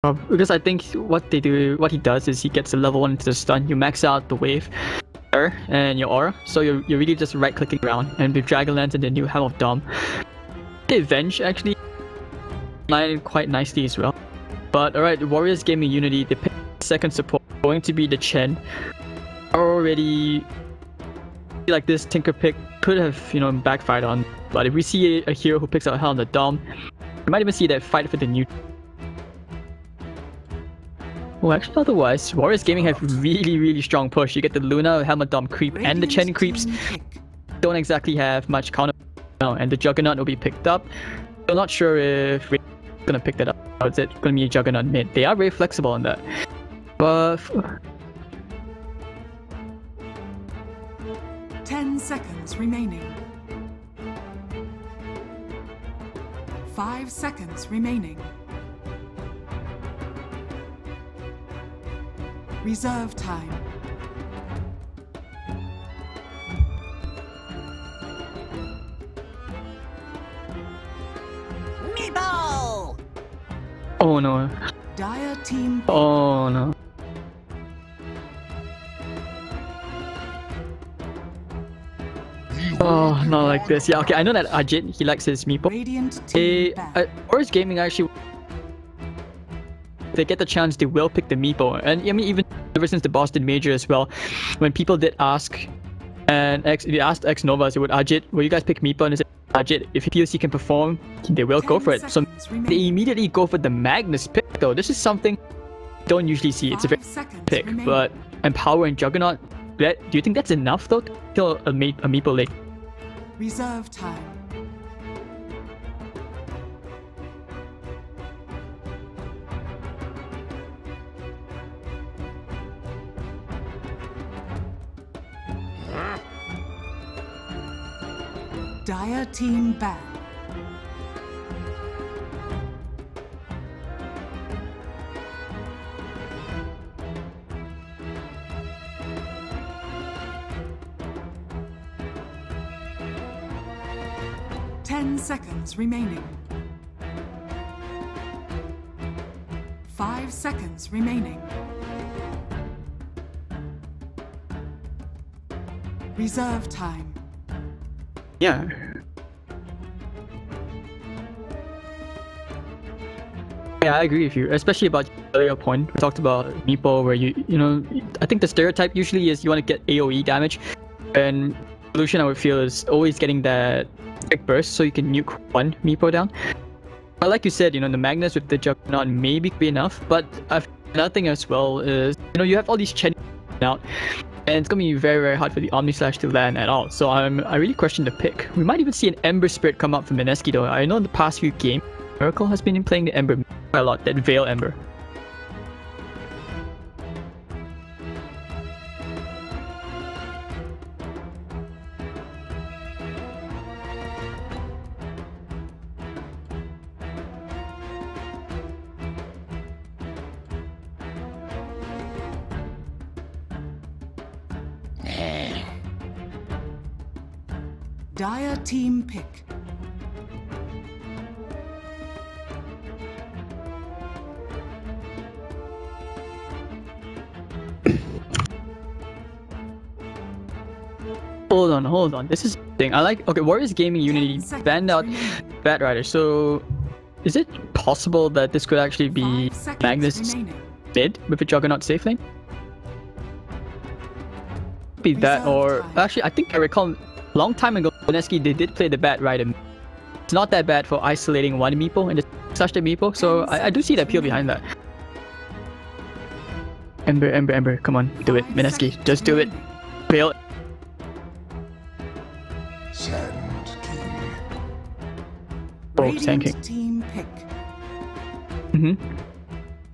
Because I think what he does is he gets a level 1 into the stun. You max out the wave and your aura, so you're really just right clicking around. And with Dragon Lantern, then you have of Dom. The Avenge actually landed quite nicely as well. But alright, the Warriors Gaming Unity, the second support going to be the Chen. Already like this Tinker pick could have, you know, backfired on. But if we see a hero who picks out Hell on the Dom, we might even see that fight for the new. Well, actually, otherwise, Warriors Gaming have really strong push. You get the Luna, Helmet Dom creep, and the Chen creeps. Don't exactly have much counter. No, and the Juggernaut will be picked up. I'm not sure if we're gonna pick that up. Or is it gonna be a Juggernaut mid? They are very flexible on that. But 10 seconds remaining. 5 seconds remaining. Reserve time. Meepo! oh no. Dire team. Oh no. Oh, not like this. Yeah, okay, I know that Ajit, he likes his Meepo. Radiant team Warriors Gaming actually, they get the chance, they will pick the Meepo. And I mean, even ever since the Boston Major as well, when people did ask, and they asked X Nova, so would Ajit, will you guys pick Meepo? And they said, Ajit, if he feels he can perform, they will go for it. So they immediately go for the Magnus pick though. This is something you don't usually see. It's a very pick, but Empower and Juggernaut, do you think that's enough though to kill a Meepo late? Reserve time. Dire team ban. Seconds remaining. 5 seconds remaining. Reserve time. Yeah. Yeah, I agree with you, especially about your earlier point. We talked about Meepo, where you know, I think the stereotype usually is you want to get AoE damage, and solution I would feel is always getting that quick burst so you can nuke one Meepo down. But like you said, you know, the Magnus with the Juggernaut maybe could be enough, but another thing as well is, you know, you have all these Chen out, and it's gonna be very hard for the Omni Slash to land at all. So I really question the pick. We might even see an Ember Spirit come up from Mineski though. I know in the past few games, Miracle has been playing the Ember quite a lot, that Veil Ember. Dire team pick. Hold on. This is the thing. I like. Okay, Warriors Gaming Unity banned out Bat Rider. So, is it possible that this could actually be Magnus mid with a Juggernaut safe lane? Be that, or actually, I think I recall a long time ago, Mineski, they did play the Bat Rider. It's not that bad for isolating one Meepo and just such the Meepo. So I do see the appeal behind that. Ember, come on, do it, Mineski, just do it. Fail. Sand King. Oh, Sand King. Team pick.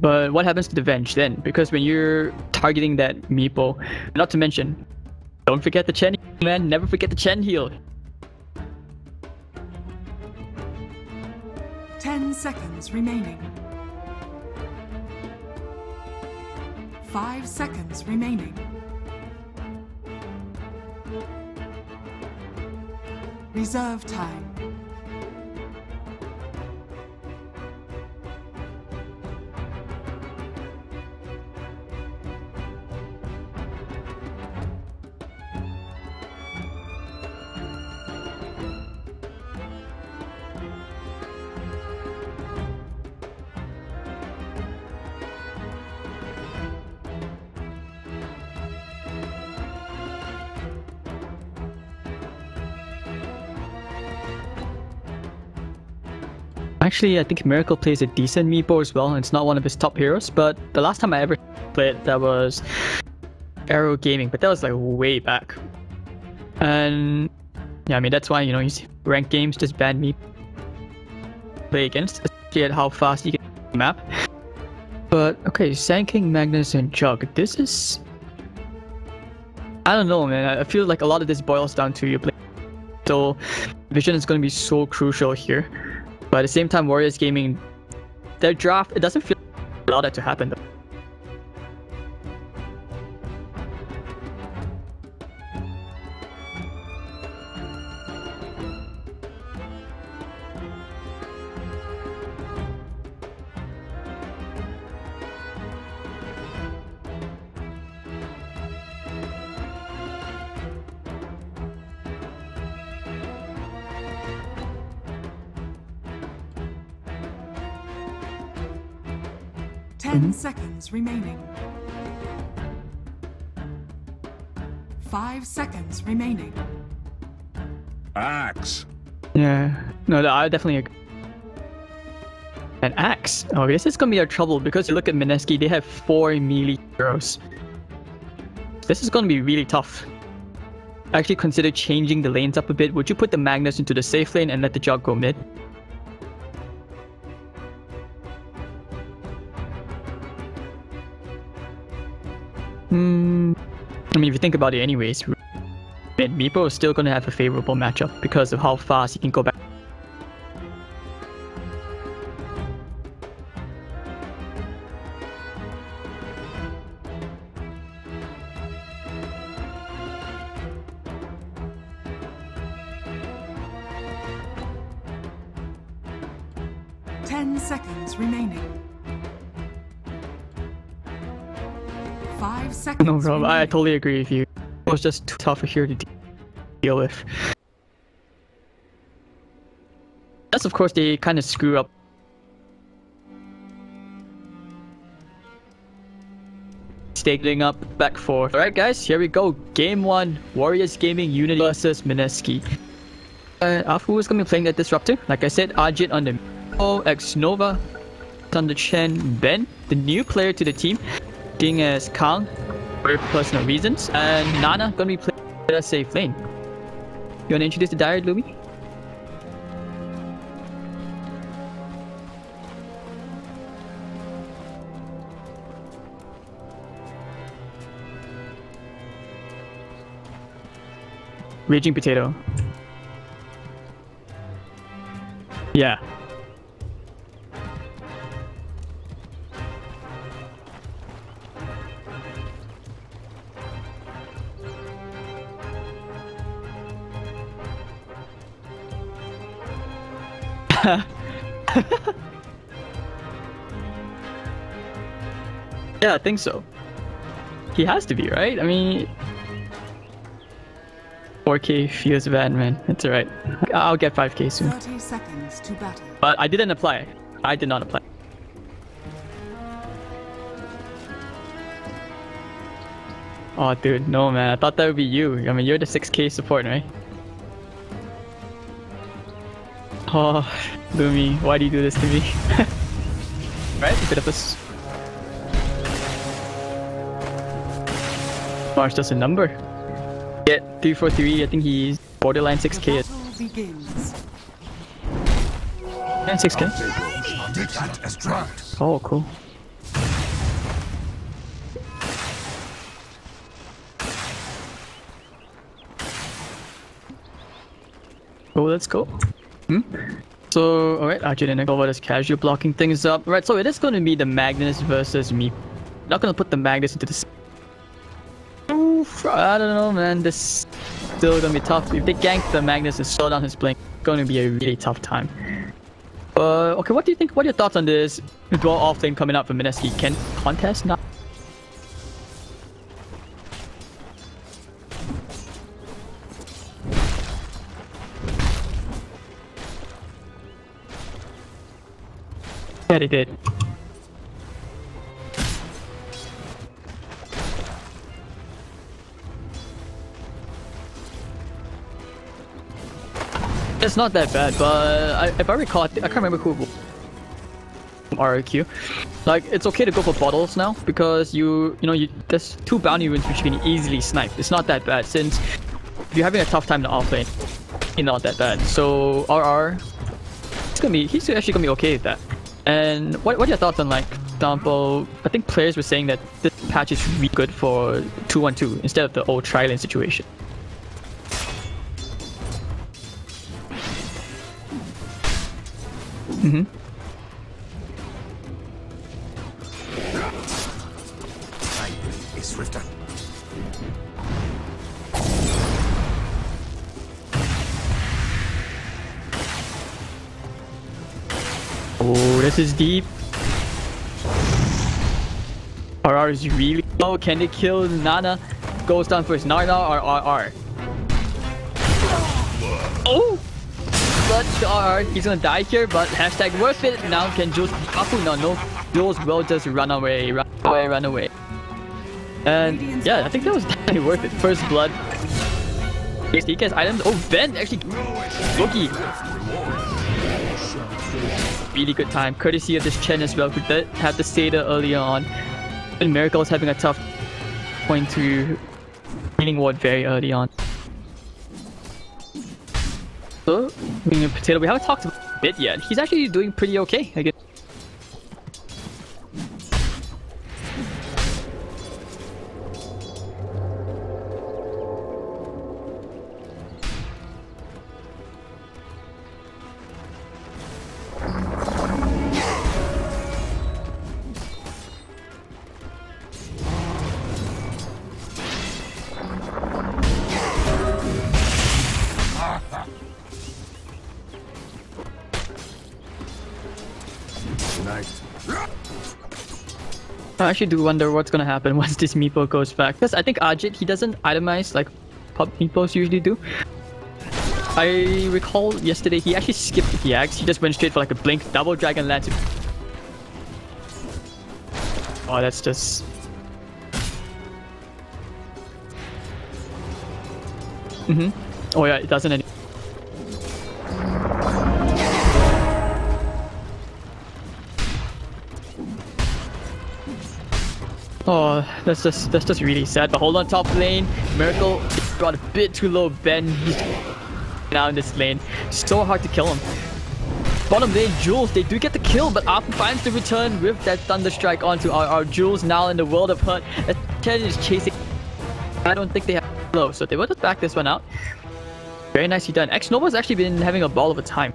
But what happens to the Venge then? Because when you're targeting that Meepo, not to mention, don't forget the Chen heal, man. Never forget the Chen heal. 10 seconds remaining. 5 seconds remaining. Reserve time. Actually, I think Miracle plays a decent Meepo as well. It's not one of his top heroes, but the last time I ever played that was Arrow Gaming, but that was like way back. And yeah, I mean that's why, you know, you see ranked games just ban me play against, especially at how fast you can map. But okay, Sand King, Magnus, and Jug. This is, I don't know, man. I feel like a lot of this boils down to your play. So vision is going to be so crucial here. But at the same time, Warriors Gaming, their draft, it doesn't feel like allow that to happen though. Ten seconds remaining. 5 seconds remaining. Axe. Yeah, no, I definitely agree. An axe. Oh, this is gonna be our trouble because you look at Mineski, they have 4 melee heroes. This is gonna be really tough. Actually, consider changing the lanes up a bit. Would you put the Magnus into the safe lane and let the Jug go mid? I mean, if you think about it anyways, Meepo is still going to have a favorable matchup because of how fast he can go back. Ten seconds remaining. 5 seconds. No, bro, remaining. I totally agree with you. It was just too tough here to deal with. That's of course they kind of screw up. Staking up back 4. Alright guys, here we go. Game 1, Warriors Gaming Unity versus Mineski. Who is going to be playing that Disruptor? Like I said, Ajit on the Meepo, X Nova on the Chen, Ben, the new player to the team, being as Kang for personal reasons, and Nana gonna be playing a safe lane. You wanna introduce the diary, Louis? Raging Potato. Yeah. Yeah, I think so. He has to be, right? I mean, 4K feels bad, man. It's alright. I'll get 5K soon. 30 seconds to battle. But I didn't apply. I did not apply. Oh, dude, no, man. I thought that would be you. I mean, you're the 6K support, right? Oh, Lumi, why do you do this to me? Right, a bit of a... Mars does a number. Get 343, I think he's borderline 6K. And 6K. Oh, cool. Oh, let's go. So, alright, Arjun and Nikola is casual blocking things up. Right, so it is going to be the Magnus versus me. Not going to put the Magnus into the... Oof, I don't know, man. This is still going to be tough. If they gank the Magnus and slow down his blink, it's going to be a really tough time. Okay, what do you think? What are your thoughts on this dual offlane coming out from Mineski? Can contest not? Yeah, they did. It's not that bad, but if I recall, I can't remember who RRQ. Like, it's okay to go for bottles now because there's 2 bounty runes which you can easily snipe. It's not that bad since if you're having a tough time in the offlane, it's not that bad. So RR, he's actually gonna be okay with that. And what are your thoughts on, like, for example, I think players were saying that this patch is really good for 2-1-2 instead of the old tri-lane situation. Is swifter. Oh, this is deep. RR is really low. Can they kill Nana? Goes down first. Nana or RR? Oh! Blood to RR. He's gonna die here, but hashtag worth it. Now can Jules... No. Jules will just run away. Run away. And yeah, I think that was definitely worth it. First blood. He gets items. Oh, Ben actually... Loki. Really good time, courtesy of this Chen as well, who did have the Seder earlier on. And Miracle is having a tough point to healing ward very early on. So, Potato, we haven't talked about a bit yet. He's actually doing pretty okay, I guess. I actually do wonder what's gonna happen once this Meepo goes back. Because I think Ajit, he doesn't itemize like pub Meepos usually do. I recall yesterday he actually skipped the Axe. He just went straight for like a blink, double dragon lance. Oh, that's just... Oh yeah, it doesn't any... Oh, that's just really sad. But hold on, top lane. Miracle brought a bit too low. Ben, he's now in this lane. So hard to kill him. Bottom lane, Jules, they do get the kill, but Apu finds the return with that Thunder Strike onto our Jules now in the world of hurt. Chen is chasing. I don't think they have low, so they will just back this one out. Very nicely done. X-Nova's actually been having a ball of a time.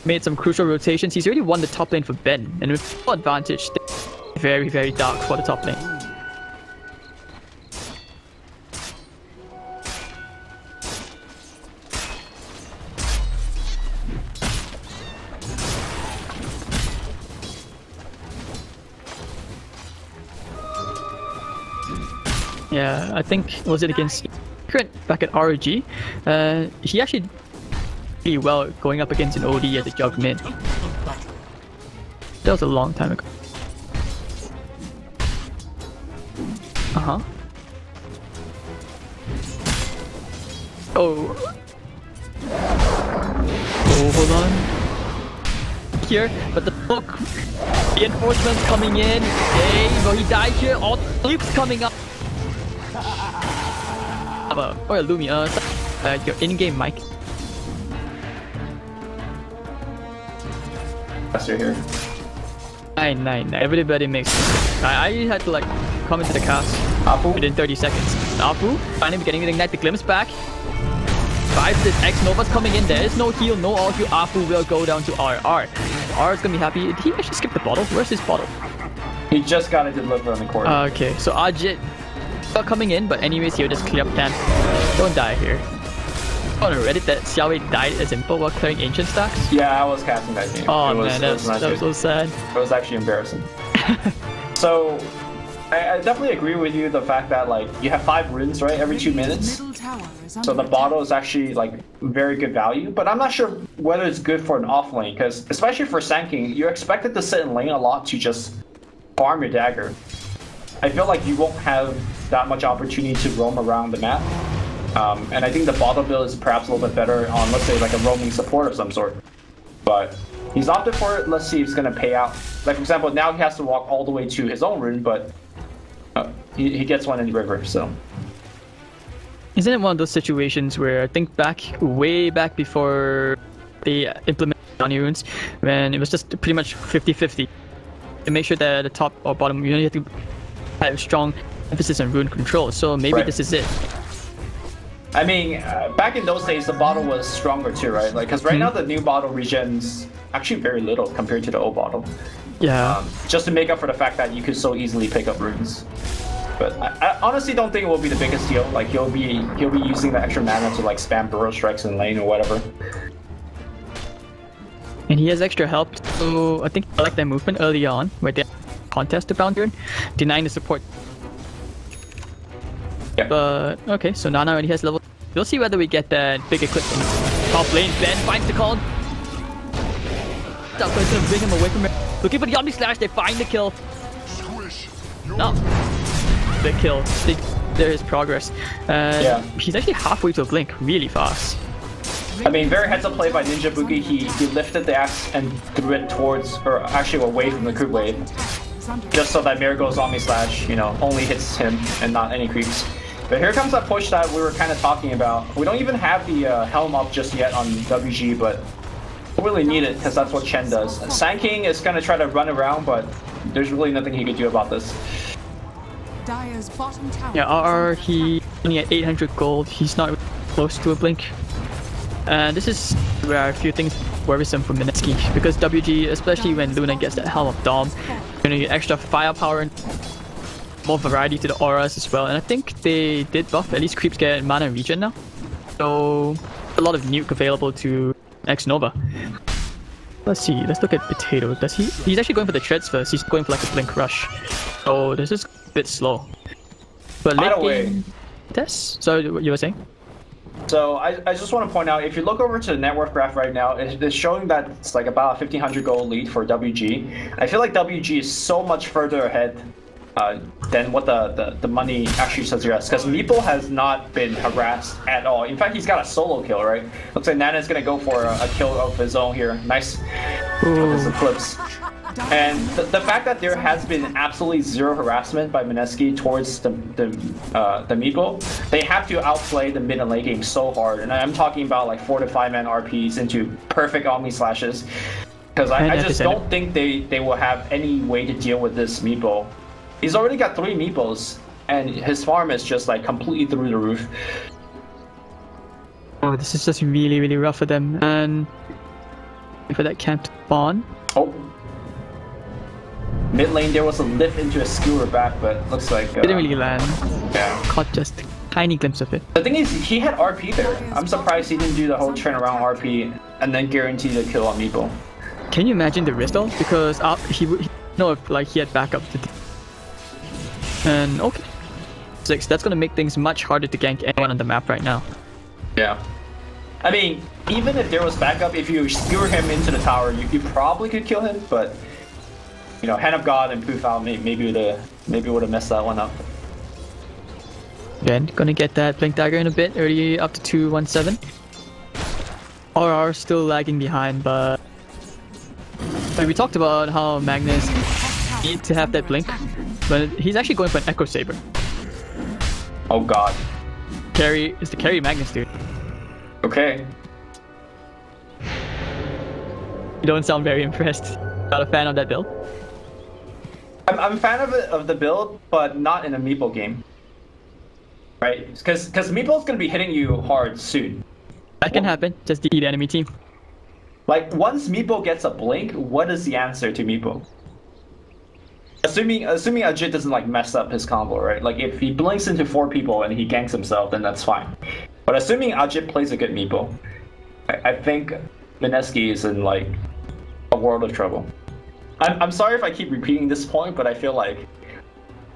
Made some crucial rotations. He's already won the top lane for Ben, and with full advantage. Very, very dark for the top lane. Yeah, I think, was it against Secret back at ROG? He actually did pretty well going up against an OD at the Jug mid. That was a long time ago. Oh, hold on. Here, but the book reinforcements coming in. Hey, will he die here? All the loops coming up. Or Lumi, your in-game mic. Faster here. 9. Everybody makes. I had to like come into the cast within 30 seconds. Apu finally getting the Ignite the Glimpse back. 5 this X Nova's coming in. There is no heal, no all heal. Apu will go down to RR. R is gonna be happy. Did he actually skip the bottle? Where's his bottle? He just got it delivered on the corner. Okay, so Ajit not coming in, but anyways, he'll just clear up camp. Don't die here. On Reddit that Xiaowei died as Impo while clearing ancient stacks? Yeah, I was casting that game. Oh man, that was so sad. It was actually embarrassing. So, I definitely agree with you the fact that like you have 5 runes, right, every 2 minutes. So the bottle is actually like very good value, but I'm not sure whether it's good for an off lane, because especially for Sanking, you're expected to sit in lane a lot to just farm your dagger. I feel like you won't have that much opportunity to roam around the map. And I think the bottle build is perhaps a little bit better on, let's say, like a roaming support of some sort. But he's opted for it. Let's see if it's gonna pay out. Like for example, now he has to walk all the way to his own rune, but he gets one in the river. So isn't it one of those situations where I think way back before they implemented bounty runes, when it was just pretty much 50-50 to make sure that the top or bottom you have to have strong emphasis on rune control. So maybe this is it. I mean, back in those days, the bottle was stronger too, right? Like, because right now the new bottle regens actually very little compared to the old bottle. Yeah. Just to make up for the fact that you could so easily pick up runes. But I honestly don't think it will be the biggest deal. Like, he'll be using the extra mana to like spam burrow strikes in lane or whatever. And he has extra help, so I think I like that movement early on, where they contest the bound rune, denying the support. Yeah. But okay, so Nana already has level. We'll see whether we get that big eclipse in top lane. Ben finds the call. That's gonna bring him away from it. Looking for the Omni Slash, they find the kill. No. The kill. There is progress. Yeah. He's actually halfway to a blink, really fast. I mean, very heads up play by Ninja Boogie. He lifted the axe and threw it towards, or actually away from the creep wave. Just so that Marigold's Omni Slash, you know, only hits him and not any creeps. But here comes that push that we were kind of talking about. We don't even have the helm up just yet on WG, but we really need it because that's what Chen does. Sand King is going to try to run around, but there's really nothing he could do about this. Yeah, RR, he only at 800 gold. He's not close to a blink. And this is where a few things worrisome for Mineski, because WG, especially when Luna gets that Helm of Dom, you're gonna get extra firepower and more variety to the auras as well. And I think they did buff, at least creeps get mana and regen now. So a lot of nuke available to X Nova. Let's see, let's look at Potato. Does he's actually going for the treads first, he's going for like a blink rush. So this is a bit slow. But late game test? So you were saying? So I just want to point out, if you look over to the net worth graph right now, it's showing that it's like about a 1500 gold lead for WG. I feel like WG is so much further ahead than what the money actually suggests, because Meepo has not been harassed at all. In fact, he's got a solo kill, right? Looks like Nana's gonna go for a kill of his own here. Nice. This Eclipse. And the fact that there has been absolutely zero harassment by Mineski towards the Meepo, they have to outplay the mid and late game so hard. And I'm talking about like 4 to 5 man RPs into perfect Omni Slashes. Because I just don't think they will have any way to deal with this Meepo. He's already got 3 Meepos, and his farm is just like completely through the roof. Oh, this is just really, really rough for them. And for that camp to spawn. Oh. Mid lane, there was a lift into a skewer back, but looks like... didn't really land. Yeah. Caught just a tiny glimpse of it. The thing is, he had RP there. I'm surprised he didn't do the whole turnaround RP and then guarantee the kill on Meepo. Can you imagine the risk though? Because he know if like he had backup. And okay. 6, that's gonna make things much harder to gank anyone on the map right now. Yeah. I mean, even if there was backup, if you skewer him into the tower, you probably could kill him, but... You know, Hand of God and Poof out maybe would have messed that one up. Again, gonna get that Blink Dagger in a bit, already up to 217. RR still lagging behind, but we talked about how Magnus needs to have that Blink, but he's actually going for an Echo Saber. Oh god. Carry is the carry Magnus, dude. Okay. You don't sound very impressed. Not a fan of that build? I'm a fan of the build, but not in a Meepo game. Right? Because Meepo's gonna be hitting you hard soon. That can happen, just the enemy team. Like, once Meepo gets a blink, what is the answer to Meepo? Assuming Ajit doesn't like mess up his combo, right? Like, if he blinks into 4 people and he ganks himself, then that's fine. But assuming Ajit plays a good Meepo, I think Mineski is in like a world of trouble. I'm sorry if I keep repeating this point, but I feel like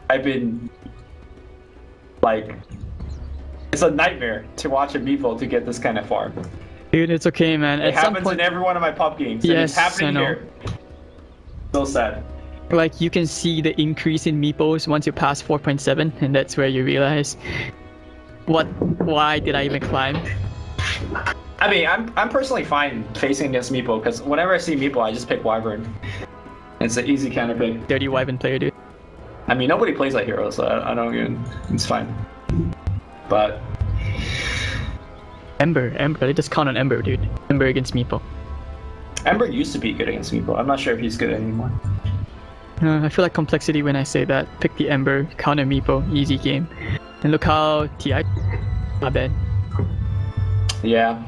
I've been like, it's a nightmare to watch a Meepo to get this kind of farm. Dude, it's okay, man. It happens in every one of my pub games. Yes, and it's happening here. So sad. Like, you can see the increase in Meepos once you pass 4.7, and that's where you realize, why did I even climb? I mean, I'm personally fine facing against Meepo because whenever I see Meepo, I just pick Wyvern. It's an easy counter pick. Dirty Wyvern player, dude. I mean, nobody plays that hero, so I don't even. It's fine. But Ember, they just count on Ember, dude. Ember against Meepo. Ember used to be good against Meepo. I'm not sure if he's good anymore. I feel like complexity when I say that. Pick the Ember, counter Meepo, easy game. And look how TI. Not bad. Yeah.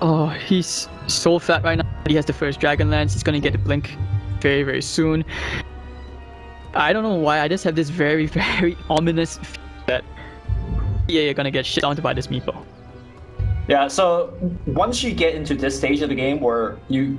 Oh, he's so fat right now. He has the first Dragonlance. He's gonna get the blink very, very soon. I don't know why. I just have this very, very ominous feeling that you're gonna get shit on by this Meepo. Yeah, so once you get into this stage of the game where you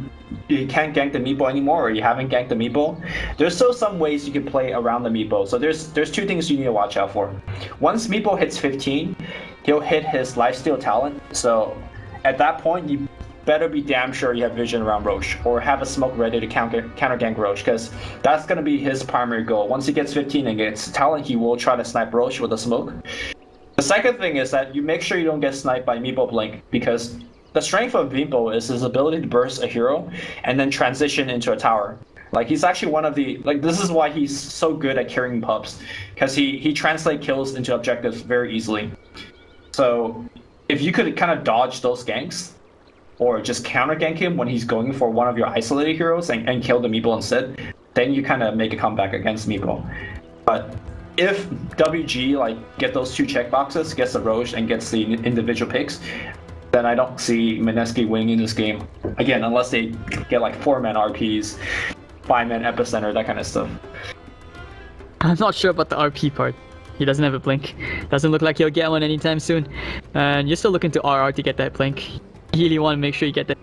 can't gank the Meepo anymore, or you haven't ganked the Meepo, there's still some ways you can play around the Meepo. So there's two things you need to watch out for. Once Meepo hits 15, he'll hit his lifesteal talent. So at that point, you better be damn sure you have vision around Roche, or have a smoke ready to counter gank Roche, because that's going to be his primary goal. Once he gets 15 and gets talent, he will try to snipe Roche with a smoke. The second thing is that you make sure you don't get sniped by Meepo Blink, because the strength of Meepo is his ability to burst a hero and then transition into a tower. Like, he's actually one of the, like, this is why he's so good at carrying pups, because he translates kills into objectives very easily. So if you could kind of dodge those ganks, or just counter gank him when he's going for one of your isolated heroes and kill the Meepo instead, then you kind of make a comeback against Meepo. But if WG like get those two checkboxes, gets the Roche and gets the individual picks, then I don't see Mineski winning in this game. Again, unless they get like 4-man RPs, 5-man epicenter, that kind of stuff. I'm not sure about the RP part. He doesn't have a blink. Doesn't look like he'll get one anytime soon. And you're still looking to RR to get that blink. You really want to make sure you get that.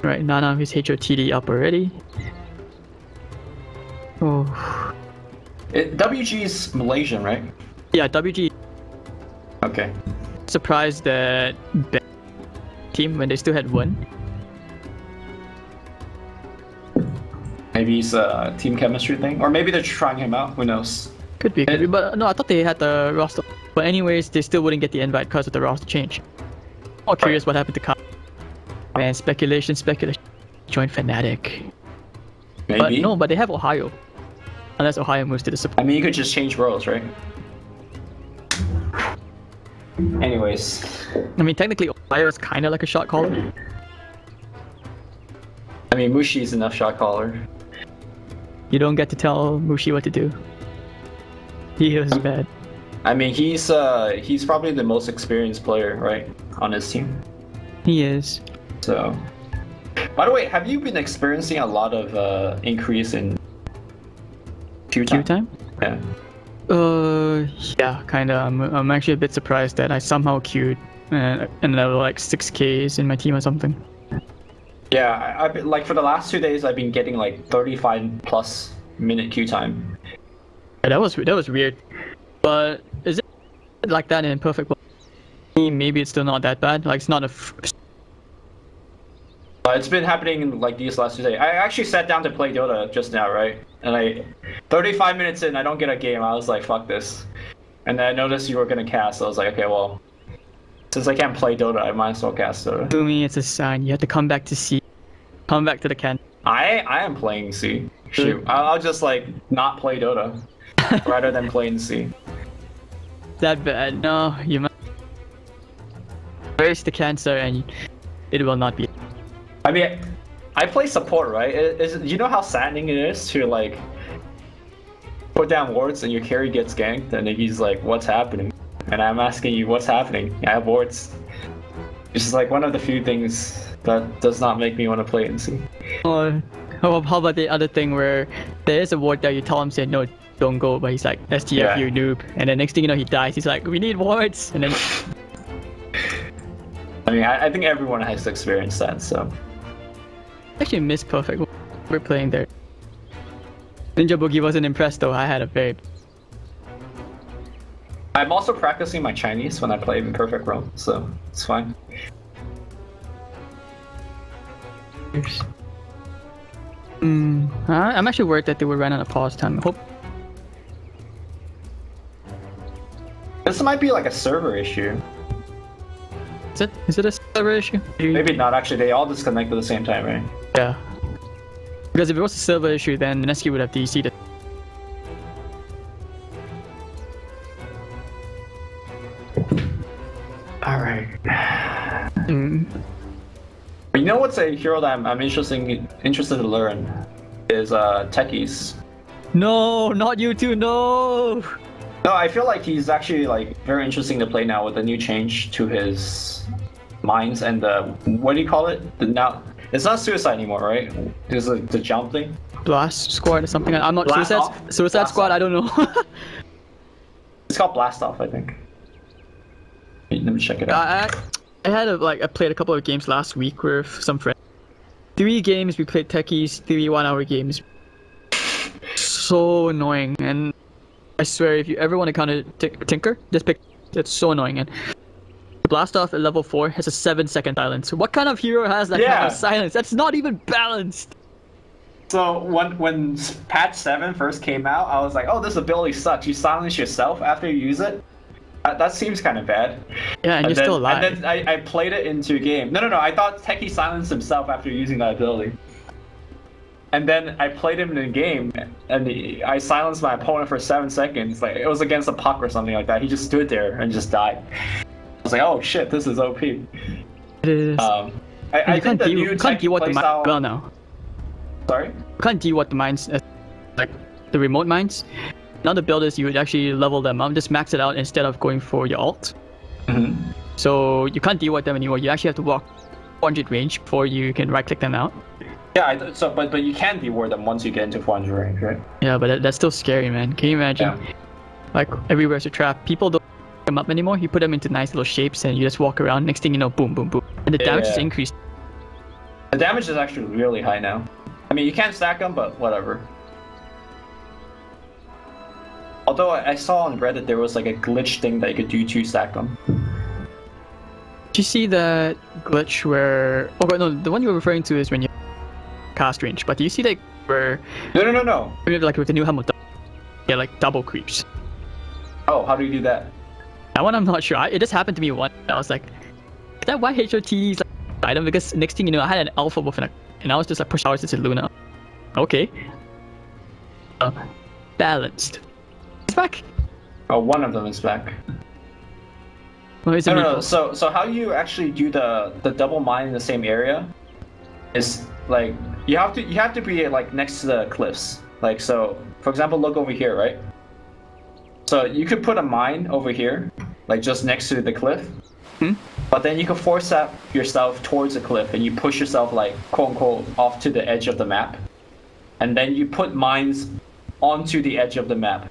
Right, Nana, his HOTD up already. Oh. WG's Malaysian, right? Yeah, WG. Okay. Surprised that team when they still had one. Maybe it's a team chemistry thing, or maybe they're trying him out. Who knows? Could be, but no, I thought they had the roster. But anyways, they still wouldn't get the invite because of the roster change. I'm curious what happened to Kyle. Man, speculation. Join Fnatic. Maybe. But they have Ohio. Unless Ohio moves to the support. I mean, you could just change roles, right? Anyways. I mean, technically, Ohio is kind of like a shot caller. I mean, Mushi's enough shot caller. You don't get to tell Mushi what to do. He is bad. I mean, he's probably the most experienced player, right, on his team. He is. So, by the way, have you been experiencing a lot of increase in queue time? Yeah. Yeah, kinda. I'm actually a bit surprised that I somehow queued and there were like 6Ks in my team or something. Yeah, I've been, like, for the last 2 days, I've been getting like 35+ minute queue time. Yeah, that was weird. But is it like that in Perfect World? Maybe it's still not that bad. Like, it's not a. It's been happening in like these last 2 days. I actually sat down to play Dota just now, right? And 35 minutes in, I don't get a game. I was like, fuck this. And then I noticed you were gonna cast. So I was like, okay, well, since I can't play Dota, I might as well cast Dota. To me, it's a sign. You have to come back to C. Come back to the can. I am playing C. Shoot, I'll just like not play Dota rather than playing C. That bad? No, you must face the cancer, and it will not be. I mean, I play support, right? You know how saddening it is to like put down wards and your carry gets ganked, and then he's like, "What's happening?" And I'm asking you, "What's happening?" I have wards. It's just like one of the few things that does not make me want to play in C. How about the other thing where there is a ward that you tell him, say no, don't go, but he's like, STF, you noob. And then next thing you know, he dies. He's like, we need wards. And then. I mean, I think everyone has experienced that, so. I actually miss Perfect. We're playing there. Ninja Boogie wasn't impressed though. I had a very. I'm also practicing my Chinese when I play in Perfect Realm, so it's fine. I'm actually worried that they would run out of pause time. I hope. This might be like a server issue. Is it a server issue? Maybe not, actually. They all disconnect at the same time, right? Yeah. Because if it was a server issue, then Mineski would have DC'd it. Alright. Mm. You know what's a hero that I'm interested to learn? Is techies. No, not you two, no! No, I feel like he's actually like very interesting to play now with the new change to his mines and the, what do you call it? Now it's not suicide anymore, right? It's like the jump thing. Blast squad or something. I'm not Blast suicide. off? Suicide Blast squad. off. I don't know. It's called blast off, I think. Wait, let me check it out. I played a couple of games last week with some friends. 3 games we played techies, 3 1-hour games. So annoying, and I swear if you ever want to counter Tinker, just pick. It's so annoying. And Blast Off at level 4 has a 7-second silence. What kind of hero has that kind of silence? That's not even balanced. So when patch 7 first came out, I was like, oh, this ability sucks. You silence yourself after you use it? That seems kind of bad. Yeah, and you're still alive. And then I played it into a game. No, I thought Techie silenced himself after using that ability. And then I played him in a game, and I silenced my opponent for 7 seconds. Like, it was against a puck or something like that. He just stood there and just died. I was like, oh shit, this is OP. It is. I think the new can't do what the playstyle... well now. Sorry? You can't do what the mines, like the remote mines. Now the builders, you would actually level them up, just max it out instead of going for your ult. Mm-hmm. So you can't deal with them anymore. You actually have to walk 400 range before you can right click them out. Yeah, but you can reward them once you get into 400 range, right? Yeah, but that's still scary, man. Can you imagine? Yeah. Like everywhere's a trap. People don't pick them up anymore. You put them into nice little shapes and you just walk around. Next thing you know, boom, boom, boom, and the damage is increased. The damage is actually really high now. I mean, you can't stack them, but whatever. Although I saw on Reddit there was like a glitch thing that you could do to stack them. Did you see that glitch where... Oh, no, the one you were referring to is when you cast range. But do you see that where... No. Like with the new helmet, yeah, like double creeps. Oh, how do you do that? That one I'm not sure. It just happened to me once. I was like, is that why HOT's like item? Because next thing you know, I had an alpha wolf and I was just like push hours to Luna. Okay. Balanced. It's back. Oh, one of them is back. Well, it's no. So how you actually do the double mine in the same area is like you have to be like next to the cliffs. Like, so for example, look over here, right? So you could put a mine over here, like just next to the cliff. But then you can force up yourself towards the cliff and you push yourself like quote unquote off to the edge of the map. And then you put mines onto the edge of the map.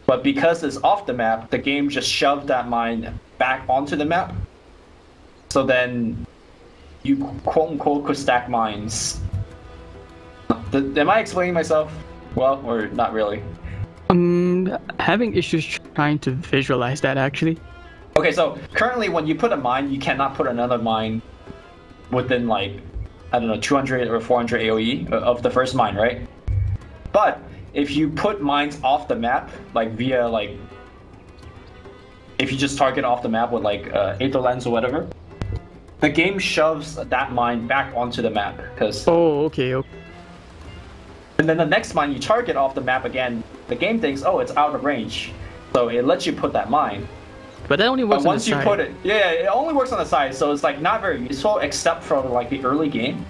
But because it's off the map, the game just shoved that mine back onto the map. So then you quote unquote could stack mines. Am I explaining myself well or not really? I'm having issues trying to visualize that actually. Okay, so currently when you put a mine, you cannot put another mine within like, I don't know, 200 or 400 AoE of the first mine, right? But if you put mines off the map, like via like, if you just target off the map with like Aether Lens or whatever, the game shoves that mine back onto the map. Cause okay. And then the next mine you target off the map again, the game thinks, oh, it's out of range. So it lets you put that mine. But that only works on the side. Once you put it, yeah, it only works on the side, so it's like not very useful except for like the early game.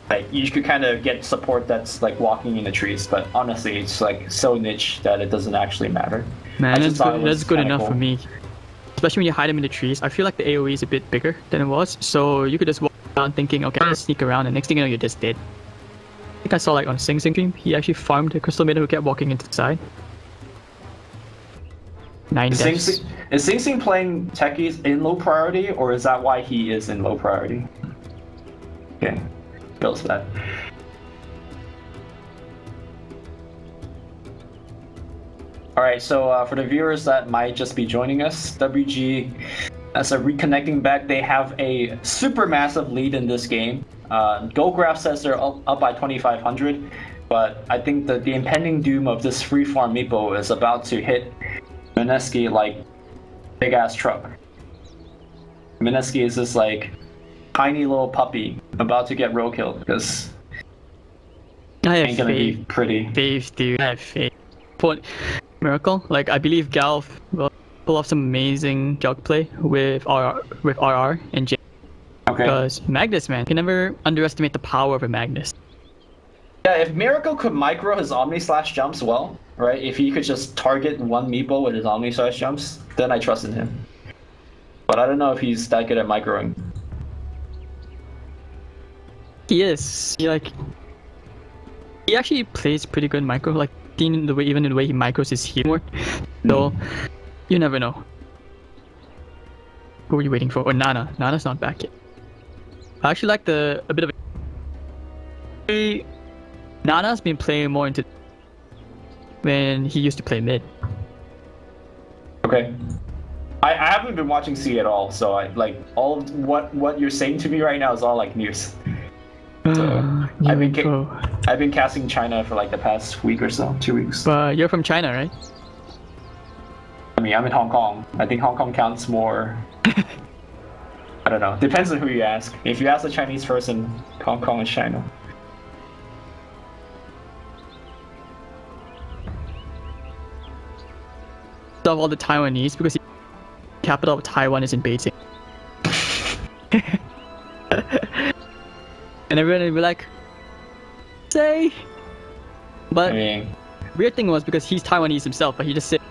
Like you could kind of get support that's like walking in the trees, but honestly, it's like so niche that it doesn't actually matter. Man, that's good enough for me. Especially when you hide them in the trees. I feel like the AoE is a bit bigger than it was, so you could just walk around thinking, okay, let's sneak around, and next thing you know, you're just dead. I think I saw like on Sing Sing stream, he actually farmed a Crystal Maiden who kept walking into the side. 9 deaths. Is Sing Sing playing techies in low priority, or is that why he is in low priority? Okay, feels that. Alright, so for the viewers that might just be joining us, WG, as a reconnecting back, they have a super massive lead in this game. GoGraph says they're up by 2,500, but I think that the impending doom of this free farm Meepo is about to hit Mineski like big ass truck. Mineski is this like tiny little puppy about to get road killed because I ain't have gonna be faith. pretty. Faith, dude. I have faith. Point miracle. Like I believe Galf will pull off some amazing jug play with RR and J. Okay. Because Magnus, man, you can never underestimate the power of a Magnus. Yeah, if Miracle could micro his Omni Slash jumps well, right? If he could just target one Meepo with his Omni Slash jumps, then I trust in him. But I don't know if he's that good at microing. He is. He actually plays pretty good micro. Like even in the way he micros his heal more. So you never know. Who are you waiting for? Or Nana. Nana's not back yet. I actually like a bit of a... Nana's been playing more into when he used to play mid. Okay. I haven't been watching C at all, so I like all of what you're saying to me right now is all like news. So, I've been casting China for like the past week or so, 2 weeks. But you're from China, right? I mean, I'm in Hong Kong. I think Hong Kong counts more. I don't know. Depends on who you ask. If you ask a Chinese person, Hong Kong is China. Of all the Taiwanese, because the capital of Taiwan is in Beijing. And everyone would be like, say. But I mean, weird thing was because he's Taiwanese himself, but he just said,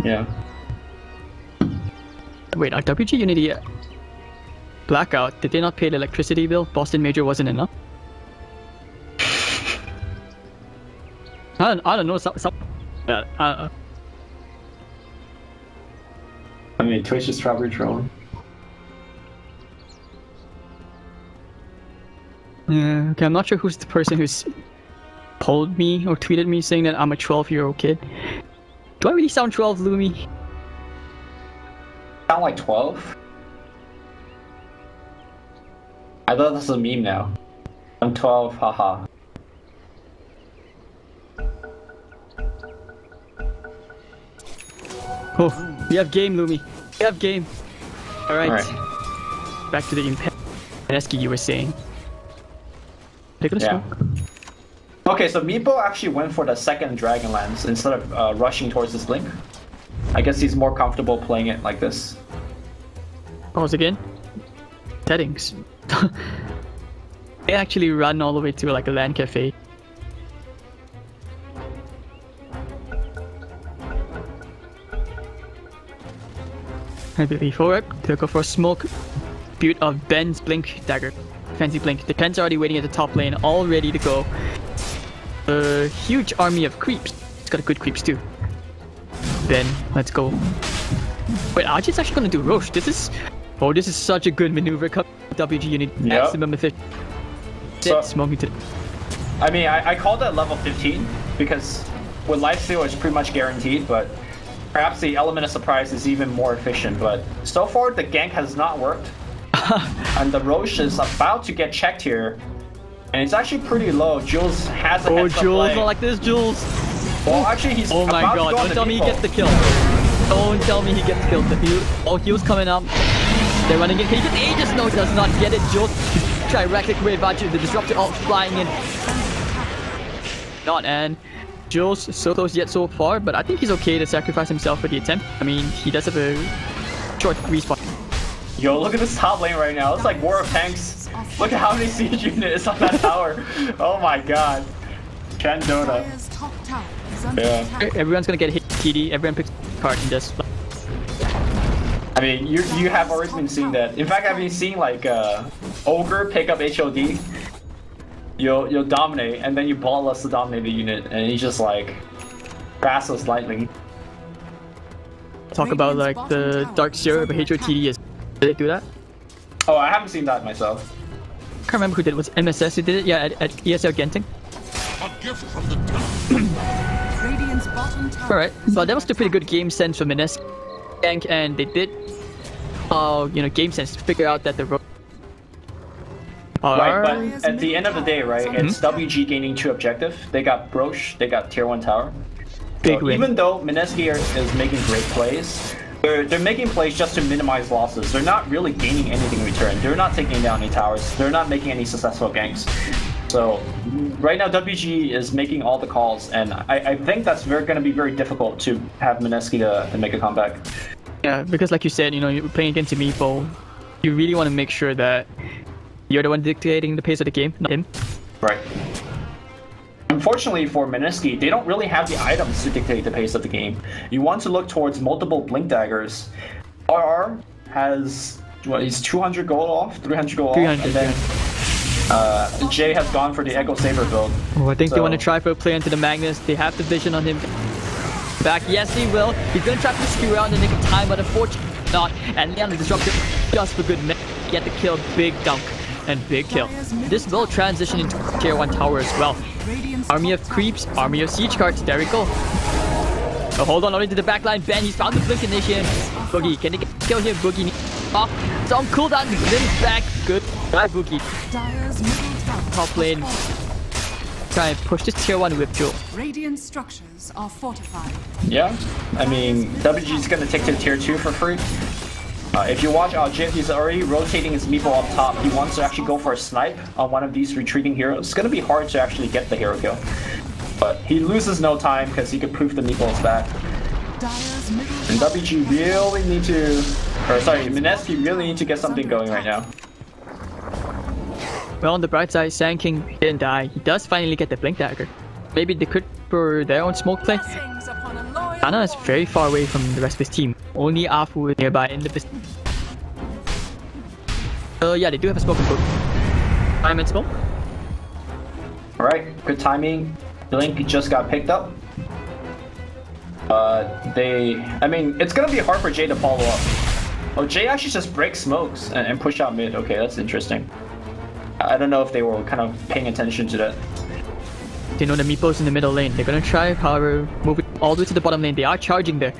yeah. Wait, WG Unity blackout. Did they not pay the electricity bill? Boston Major wasn't enough. I don't know. I mean, Twitch is probably trolling. Yeah, okay, I'm not sure who's the person who's polled me or tweeted me saying that I'm a 12-year-old kid. Do I really sound 12, Lumi? Sound like 12? I thought this was a meme now. I'm 12, haha. Oh, we have game, Lumi. We have game. Alright. Back to the Mineski you were saying. Take a smoke. Okay, so Meepo actually went for the second Dragonlance instead of rushing towards this Link. I guess he's more comfortable playing it like this. Pause again. Settings. They actually run all the way to like a LAN cafe. I believe forward. They'll go for a smoke. Build of Ben's Blink Dagger. Fancy Blink. The Ken's already waiting at the top lane, all ready to go. A huge army of creeps. It's got a good creeps too. Ben, let's go. Wait, Archie's actually gonna do Roche. This is such a good maneuver. WG unit maximum efficiency. So, smoking to. I mean, I called that level 15 because with lifesteal it's pretty much guaranteed, but perhaps the element of surprise is even more efficient. But so far the gank has not worked, and the Roche is about to get checked here, and it's actually pretty low. Jules has a heads up Jules, play. not like this, Jules. Well, actually, he's oh my about god! to go Don't tell me he Meepo. gets the kill. Don't tell me he gets killed. The heal. Heal's coming up. They're running in. Can he get Aegis? No, he does not get it. Jules directly away advantage. The disruptor ult flying in. Not and Jules so close yet so far, but I think he's okay to sacrifice himself for the attempt. I mean, he does have a short respawn. Yo, look at this top lane right now. It's like War of Tanks. Look at how many siege units on that tower. Oh my god. Chen Dota. Yeah. Everyone's gonna get hit TD. Everyone picks a card and just. I mean, you have already been seeing that. In fact, I've been seeing like Ogre pick up HOD. You'll dominate, and then you ballless to dominate the unit, and he's just like Faceless lightning. Talk about like the Dark Zero, but HOTD is. Did they do that? Oh, I haven't seen that myself. I can't remember who did it. Was MSS who did it? Yeah, at ESL Genting. A gift from the top. Alright, well that was a pretty good game sense for Mineski gank, and they did game sense to figure out that the right, but at the end of the day, right, it's WG gaining 2 objectives. They got Broche, they got tier 1 tower. Big so win. Even though Mineski is making great plays, They're making plays just to minimize losses. They're not really gaining anything in return. They're not taking down any towers. They're not making any successful ganks. So right now WG is making all the calls, and I think that's going to be very difficult to have Mineski to make a comeback. Yeah, because like you said, you know, you're playing against Meepo. You really want to make sure that you're the one dictating the pace of the game, not him. Right. Unfortunately for Mineski, they don't really have the items to dictate the pace of the game. You want to look towards multiple Blink Daggers. RR has, what, he's 200 gold off, 300 gold 300, off, and then Jay has gone for the Echo Saber build. Oh, I think they want to try for a play into the Magnus. They have the vision on him. Back, yes he will. He's going to try to skew around the nick of time, but unfortunately not. And Leon the Disruptor just for good measure. Get the kill, big dunk, and big kill. This will transition into tier 1 tower as well. Army of creeps, army of siege cards, there we go. Oh, hold on, into the backline. Ben, he's found the blink initiation. Boogie, can they kill him? Boogie, oh, it's on cooldown, the glimpse back. Good, bye Boogie. Top lane. Try and push this tier 1 whip jewel. Radiant structures are fortified. Yeah, I mean, WG is going to take to tier 2 for free. If you watch Jin, he's already rotating his Meepo up top. He wants to actually go for a snipe on one of these retreating heroes. It's going to be hard to actually get the hero kill. But he loses no time because he could proof the Meepo's back. And WG really need to... Or sorry, Mineski really need to get something going right now. Well, on the bright side, Sand King didn't die. He does finally get the Blink Dagger. Maybe they could for their own smoke play. Ana is very far away from the rest of his team. Only Afu is nearby in the business. Yeah, they do have a smoke book. I'm in smoke. Alright, good timing. Blink just got picked up. I mean, it's gonna be hard for Jay to follow up. Oh, Jay actually just breaks smokes and push out mid. Okay, that's interesting. I don't know if they were kind of paying attention to that. They know the Meepo's in the middle lane. They're gonna try, however, move it all the way to the bottom lane. They are charging there.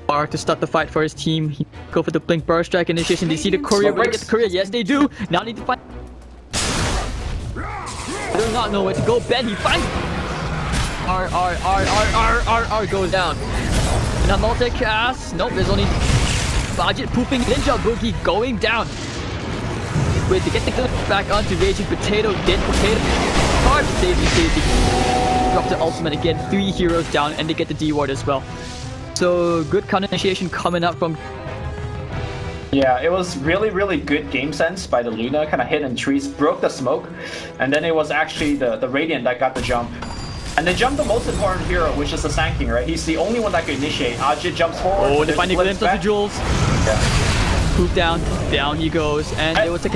Or to start the fight for his team. He go for the Blink Burst Strike initiation. They see the courier. Where to get the courier? Yes, they do. Now need to find. They do not know where to go. Ben, he finds. R goes down. Now multicast. Nope, there's only budget pooping Ninja Boogie going down. Wait, to get the gun back onto Raging Potato. Dead Potato. Hard save. Drops the ultimate again. 3 heroes down, and they get the D ward as well. So good counter initiation coming up from. Yeah, it was really good game sense by the Luna. Kind of hit in trees, broke the smoke, and then it was actually the Radiant that got the jump. And they jumped the most important hero, which is the Sand King, right? He's the only one that can initiate. Ajit jumps forward. Oh, they find a glimpse of the jewels. Yeah. Poop down he goes, and they will take.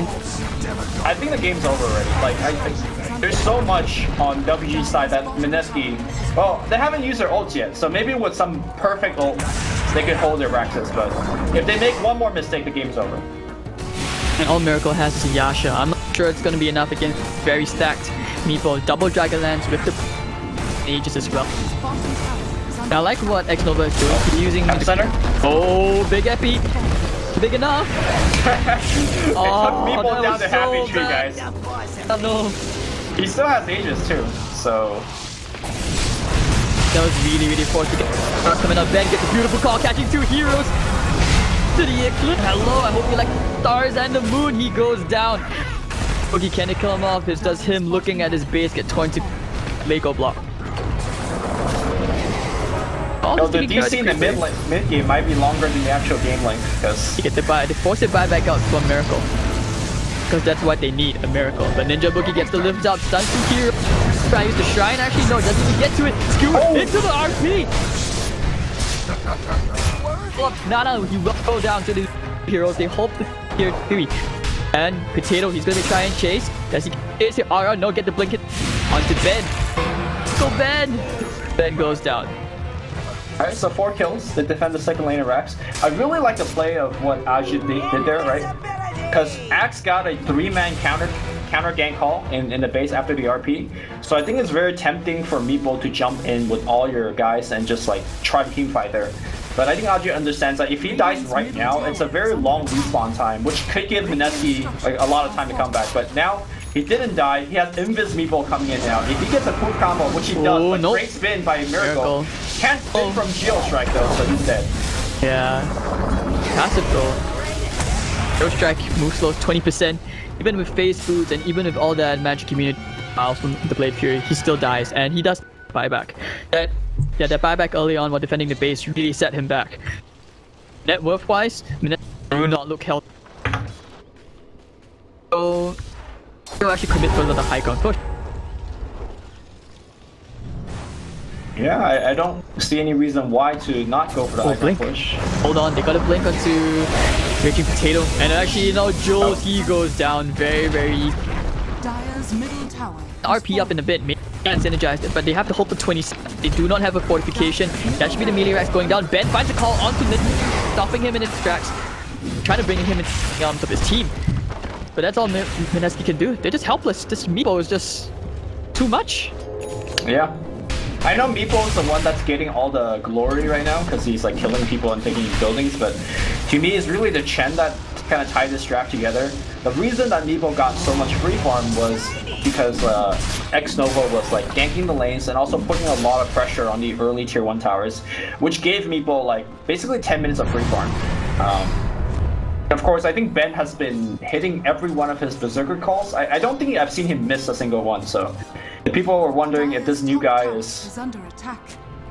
I think the game's over already. Like, there's so much on WG's side that Mineski. Well, they haven't used their ults yet, so maybe with some perfect ult, they could hold their Raxus. But if they make one more mistake, the game's over. And all Miracle has is a Yasha. I'm not sure it's going to be enough against very stacked Meepo. Double Dragon Lance with the Aegis as well. Now, I like what Xnova is doing. He's using the center. Oh, big epi. Big enough. Oh, Meepo down to Happy Tree, guys. Oh no. He still has Aegis too, so. That was really fortunate. Coming up, Ben gets a beautiful call, catching 2 heroes. To the eclipse. Hello, I hope you like the stars and the moon. He goes down. Boogie, can it kill him off? This does him looking at his base get torn to Lego block. No, the DC in the mid game might be longer than the actual game length because they force it back out to a miracle. Because that's what they need, a miracle. But Ninja Boogie gets the lift up, stuns 2 heroes. Try to use the shrine, actually no, doesn't even get to it. Skew into the RP! No, he will go down to the heroes. They hope the tier 3. And Potato, he's gonna try and chase. Does he chase it? No, get the blink hit onto Ben. Go Ben! Ben goes down. Alright, so 4 kills. They defend the second lane of Rax. I really like the play of what Ajit did there, right? Because Axe got a 3-man counter gank call in the base after the RP. So I think it's very tempting for Meepo to jump in with all your guys and just like try to teamfight there. But I think Ajit understands that if he dies right now, it's a very long respawn time, which could give Mineski like a lot of time to come back. But now he didn't die. He has Invis Meepo coming in now. If he gets a poof combo, which he does, but great spin by Miracle. Can't spin from Geo Strike though, so he's dead. Yeah. Passive though. Aero Strike move slow 20%. Even with phase boots and even with all that magic immunity miles from the Blade Fury, he still dies, and he does buyback. That buyback early on while defending the base really set him back. Net worth wise, Mineski do not look healthy. So he'll actually commit for another high ground push. Yeah, I don't see any reason why to not go for the high ground push. Hold on, they got a blink onto Raging Potato, and actually now Jules, he goes down very easy. Dire's middle tower. RP up in a bit, maybe can't synergize it, but they have to hold for 20 seconds. They do not have a fortification. That should be the melee racks going down. Ben finds a call onto Mid, stopping him in his tracks, trying to bring him in onto his team. But that's all Mineski can do. They're just helpless. This Meepo is just too much. Yeah. I know Meepo is the one that's getting all the glory right now because he's like killing people and taking buildings, but to me it's really the Chen that kind of tied this draft together. The reason that Meepo got so much free farm was because X-Nova was like ganking the lanes and also putting a lot of pressure on the early tier 1 towers, which gave Meepo like basically 10 minutes of free farm. Of course, I think Ben has been hitting every one of his Berserker calls. I don't think I've seen him miss a single one, so if people were wondering if this new guy is under attack.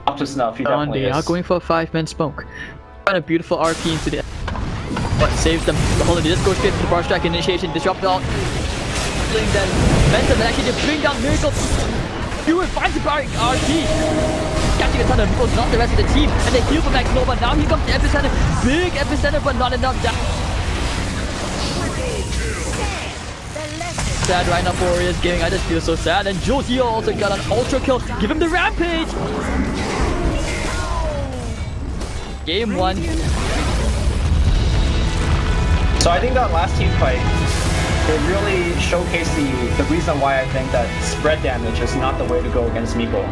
Up to snuff, he definitely is. Going for a 5-man smoke. Find a beautiful RP into the but saves them. Hold on, they just go straight to the bar strike initiation, disrupt all. Bring them. Benson actually just bring down Miracle. Ewan finds the bar RP. Catching a ton of people, not the rest of the team. And they heal from Max Nova. Now here comes the epicenter. Big epicenter, but not enough damage. Sad right now for Warriors Gaming. I just feel so sad. And Jules here also got an ultra kill. Give him the rampage. Game 1. So I think that last team fight, it really showcased the reason why I think that spread damage is not the way to go against Meepo.